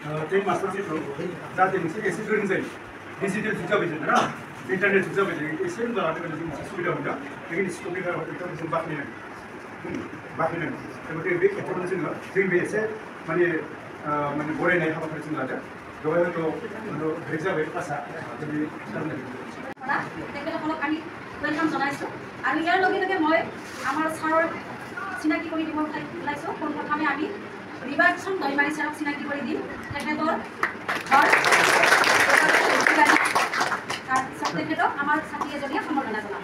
त्यही मास्टरशिपहरू जाति मोनसे एसे गोरों जायो डिजिटल जुग जाबाय जों ना इन्टारनेट जुग जाबाय जों एसे रोंलांबाय जों मोनसे सुबिदा मोनदों बेखायनो स्कुलनिफ्राय एकदम जों बाख्नायनांगौ गथिखे बे खेत्रआवनो जोङो जों बे एसे माने बरायनाय हाबाफारि जों लादों बेवहाय हयथ' ब्रेक जाबाय क्लासा जोंनि তেখেতসকলক আমি ওয়েলকাম জনাইছোঁ আৰু ইয়াৰ লগে লগে মই আমাৰ ছাৰৰ চিনাকি কৰি দিব ওলাইছোঁ পোনপ্ৰথমে আমি ৰিবাৰ্টছন দৈমাৰী ছাৰক চিনাকি কৰি দিম তেখেতৰ ঘৰ তাৰপিছত তেখেতক আমাৰ ছাত্ৰী এজনীয়ে সম্বৰ্ধনা জনাম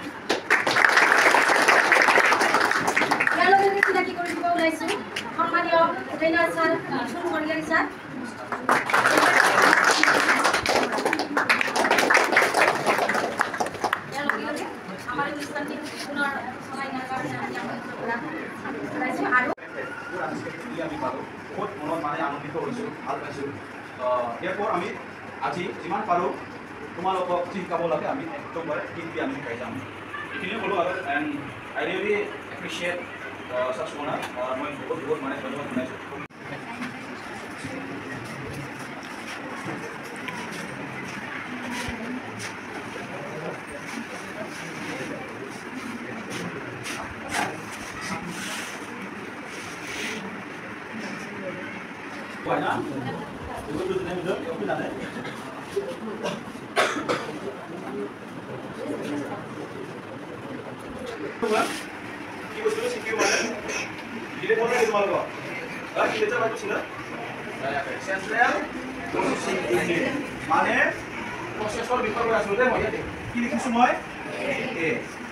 ইয়াৰ লগে লগে চিনাকি কৰি দিব ওলাইছোঁ সন্মানীয় ট্ৰেইনাৰ ছাৰ মিথুন বৰগোহাঁই ছাৰ बहुत मन माने आनंदित होइছো ভাল পাইছো এৰপৰ আমি আজি যিমান পাৰো তোমালোকক শিকাব লাগে আমি একদমবাৰে কিনবি আমি শিকাই যাম এখিনি হলো আৰু and I really appreciate such honor মই বহুত মানে ধন্যবাদ জনাইছো Banyak, itu betul-betul yang benar. Tuhan, kita sudah sikit mana? Kita mana itu malu? Kita coba tu sini. Sensor, posisi ini. Mana? Prosesor before kita sudah mau ya? Kini semua?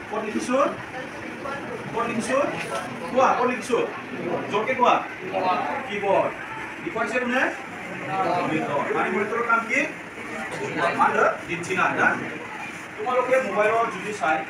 Kondisur. Kuah, kondisur. Joki kuah. Keyboard. Di konsep mana? Monitor. Mari monitor kam ki? Ada di Cina ada. Cuma lo ke mobile or judi sai.